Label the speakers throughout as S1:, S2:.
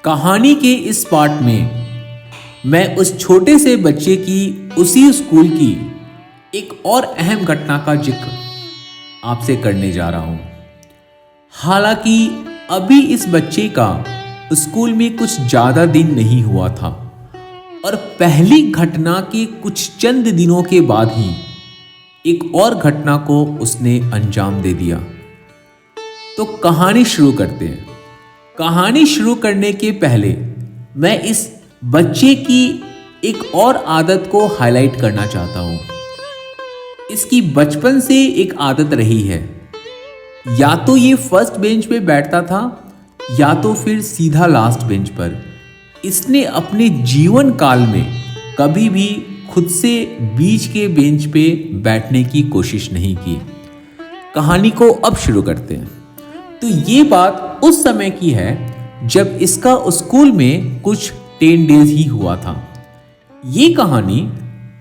S1: कहानी के इस पार्ट में मैं उस छोटे से बच्चे की उसी स्कूल की एक और अहम घटना का जिक्र आपसे करने जा रहा हूं। हालांकि अभी इस बच्चे का स्कूल में कुछ ज़्यादा दिन नहीं हुआ था और पहली घटना के कुछ चंद दिनों के बाद ही एक और घटना को उसने अंजाम दे दिया। तो कहानी शुरू करते हैं। कहानी शुरू करने के पहले मैं इस बच्चे की एक और आदत को हाईलाइट करना चाहता हूं। इसकी बचपन से एक आदत रही है, या तो ये फर्स्ट बेंच पे बैठता था या तो फिर सीधा लास्ट बेंच पर। इसने अपने जीवन काल में कभी भी खुद से बीच के बेंच पे बैठने की कोशिश नहीं की। कहानी को अब शुरू करते हैं। तो ये बात उस समय की है जब इसका स्कूल में कुछ 10 डेज ही हुआ था। ये कहानी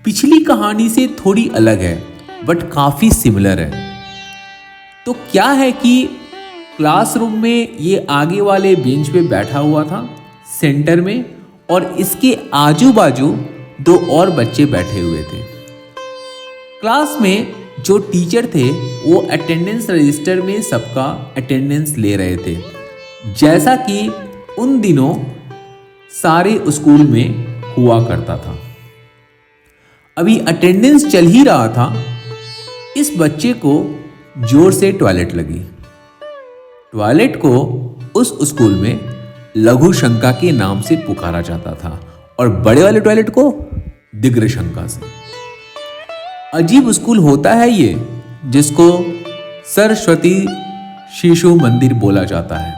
S1: पिछली कहानी से थोड़ी अलग है बट काफी सिमिलर है। तो क्या है कि क्लासरूम में ये आगे वाले बेंच पे बैठा हुआ था सेंटर में, और इसके आजू बाजू 2 और बच्चे बैठे हुए थे। क्लास में जो टीचर थे वो अटेंडेंस रजिस्टर में सबका अटेंडेंस ले रहे थे, जैसा कि उन दिनों सारे स्कूल में हुआ करता था। अभी अटेंडेंस चल ही रहा था, इस बच्चे को जोर से टॉयलेट लगी। टॉयलेट को उस स्कूल में लघु शंका के नाम से पुकारा जाता था और बड़े वाले टॉयलेट को दिग्र शंका से। अजीब स्कूल होता है ये, जिसको सरस्वती शिशु मंदिर बोला जाता है।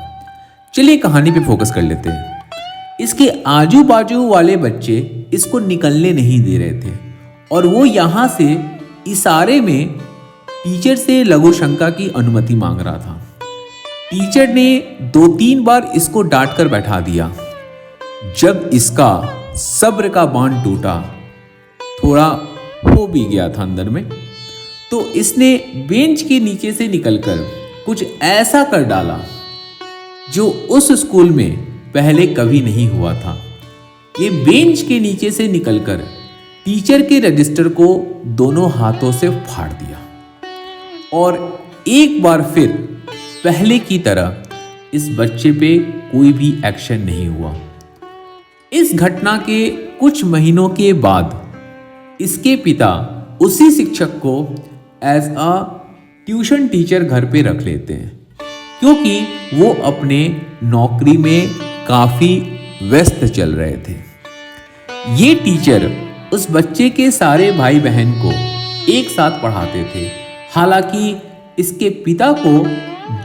S1: चलिए कहानी पे फोकस कर लेते हैं। इसके आजू बाजू वाले बच्चे इसको निकलने नहीं दे रहे थे और वो यहां से इशारे में टीचर से लघु शंका की अनुमति मांग रहा था। टीचर ने 2-3 बार इसको डांट कर बैठा दिया। जब इसका सब्र का बांध टूटा, थोड़ा हो भी गया था अंदर में, तो इसने बेंच के नीचे से निकलकर कुछ ऐसा कर डाला जो उस स्कूल में पहले कभी नहीं हुआ था। ये बेंच के नीचे से निकलकर टीचर के रजिस्टर को दोनों हाथों से फाड़ दिया और एक बार फिर पहले की तरह इस बच्चे पे कोई भी एक्शन नहीं हुआ। इस घटना के कुछ महीनों के बाद इसके पिता उसी शिक्षक को एज अ ट्यूशन टीचर घर पे रख लेते हैं, क्योंकि वो अपने नौकरी में काफ़ी व्यस्त चल रहे थे। ये टीचर उस बच्चे के सारे भाई बहन को एक साथ पढ़ाते थे। हालांकि इसके पिता को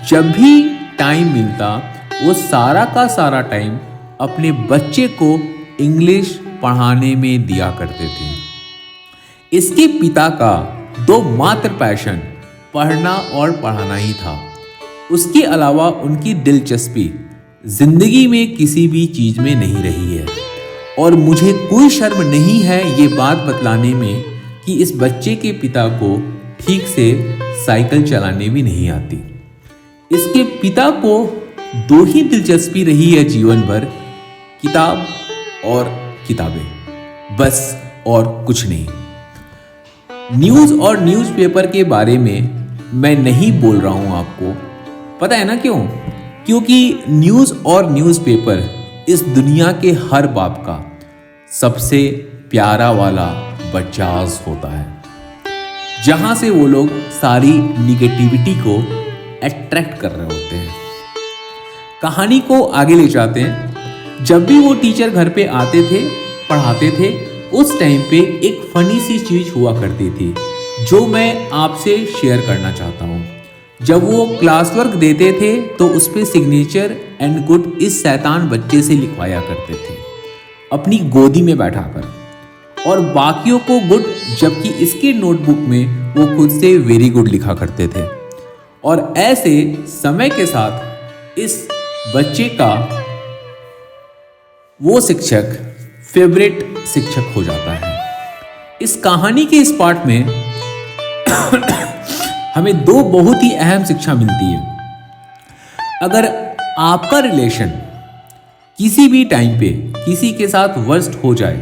S1: जब भी टाइम मिलता वो सारा का सारा टाइम अपने बच्चे को इंग्लिश पढ़ाने में दिया करते थे। इसके पिता का 2 मात्र पैशन पढ़ना और पढ़ाना ही था। उसके अलावा उनकी दिलचस्पी जिंदगी में किसी भी चीज में नहीं रही है और मुझे कोई शर्म नहीं है ये बात बतलाने में कि इस बच्चे के पिता को ठीक से साइकिल चलाने भी नहीं आती। इसके पिता को 2 ही दिलचस्पी रही है जीवन भर, किताब और किताबें, बस और कुछ नहीं। न्यूज़ और न्यूज़पेपर के बारे में मैं नहीं बोल रहा हूं आपको, पता है ना क्यों? क्योंकि न्यूज़ और न्यूज़पेपर इस दुनिया के हर बाप का सबसे प्यारा वाला बचाव होता है, जहां से वो लोग सारी निगेटिविटी को अट्रैक्ट कर रहे होते हैं। कहानी को आगे ले जाते हैं। जब भी वो टीचर घर पे आते थे, पढ़ाते थे, उस टाइम पे एक फनी सी चीज हुआ करती थी जो मैं आपसे शेयर करना चाहता हूँ। जब वो क्लास वर्क देते थे तो उस पे सिग्नेचर एंड गुड इस शैतान बच्चे से लिखवाया करते थे अपनी गोदी में बैठाकर, और बाकियों को गुड, जबकि इसके नोटबुक में वो खुद से वेरी गुड लिखा करते थे। और ऐसे समय के साथ इस बच्चे का वो शिक्षक फेवरेट शिक्षक हो जाता है। इस कहानी के इस पार्ट में हमें 2 बहुत ही अहम शिक्षा मिलती है। अगर आपका रिलेशन किसी भी टाइम पे किसी के साथ वर्स्ट हो जाए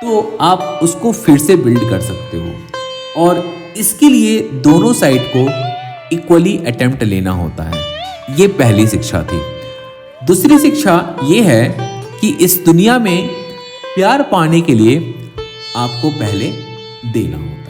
S1: तो आप उसको फिर से बिल्ड कर सकते हो, और इसके लिए दोनों साइड को इक्वली अटेम्प्ट लेना होता है। ये पहली शिक्षा थी। दूसरी शिक्षा ये है कि इस दुनिया में प्यार पाने के लिए आपको पहले देना होगा।